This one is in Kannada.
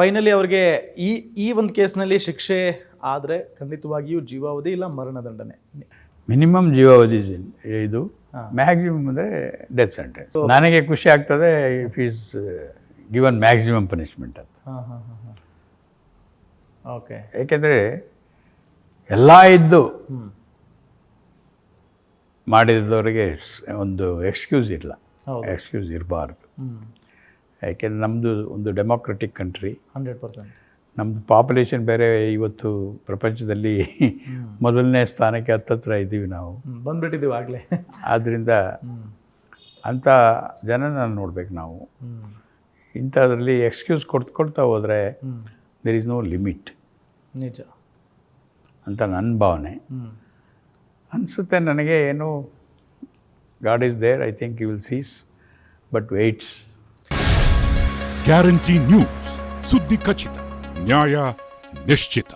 ಫೈನಲಿ ಅವ್ರಿಗೆ ಈ ಒಂದು ಕೇಸ್ನಲ್ಲಿ ಶಿಕ್ಷೆ ಆದರೆ ಖಂಡಿತವಾಗಿಯೂ ಜೀವಾವಧಿ ಇಲ್ಲ ಮರಣದಂಡನೆ. ಮಿನಿಮಮ್ ಜೀವಾವಧಿ ಇದು, ಮ್ಯಾಕ್ಸಿಮಮ್ ಅಂದರೆ ಡೆತ್ ಸೆಂಟೆನ್ಸ್. ನನಗೆ ಖುಷಿ ಆಗ್ತದೆ if is given maximum punishment ಅಂತ. ಓಕೆ. ಏಕೆಂದರೆ ಎಲ್ಲ ಇದ್ದು ಮಾಡಿದವರಿಗೆ ಒಂದು ಎಕ್ಸ್ಕ್ಯೂಸ್ ಇಲ್ಲ, ಎಕ್ಸ್ಕ್ಯೂಸ್ ಇರಬಾರ್ದು. ಯಾಕೆಂದರೆ ನಮ್ಮದು ಒಂದು ಡೆಮೋಕ್ರೆಟಿಕ್ ಕಂಟ್ರಿ, 100%. ನಮ್ಮದು ಪಾಪ್ಯುಲೇಷನ್ ಬೇರೆ ಇವತ್ತು ಪ್ರಪಂಚದಲ್ಲಿ ಮೊದಲನೇ ಸ್ಥಾನಕ್ಕೆ ಹತ್ತತ್ರ ಇದ್ದೀವಿ ನಾವು, ಬಂದ್ಬಿಟ್ಟಿದ್ದೀವಿ ಆಗಲೇ. ಆದ್ದರಿಂದ ಅಂಥ ಜನನ ನೋಡ್ಬೇಕು ನಾವು. ಇಂಥದ್ರಲ್ಲಿ ಎಕ್ಸ್ಕ್ಯೂಸ್ ಕೊಡ್ತಾ ಹೋದರೆ ದೇರ್ ಈಸ್ ನೋ ಲಿಮಿಟ್ ನಿಜ ಅಂತ ನನ್ನ ಭಾವನೆ ಅನಿಸುತ್ತೆ ನನಗೆ. ಏನು God is there, I think you will sees, but waits. Guarantee news, ಸುದ್ದಿ ಖಚಿತ, ನ್ಯಾಯ ನಿಶ್ಚಿತ.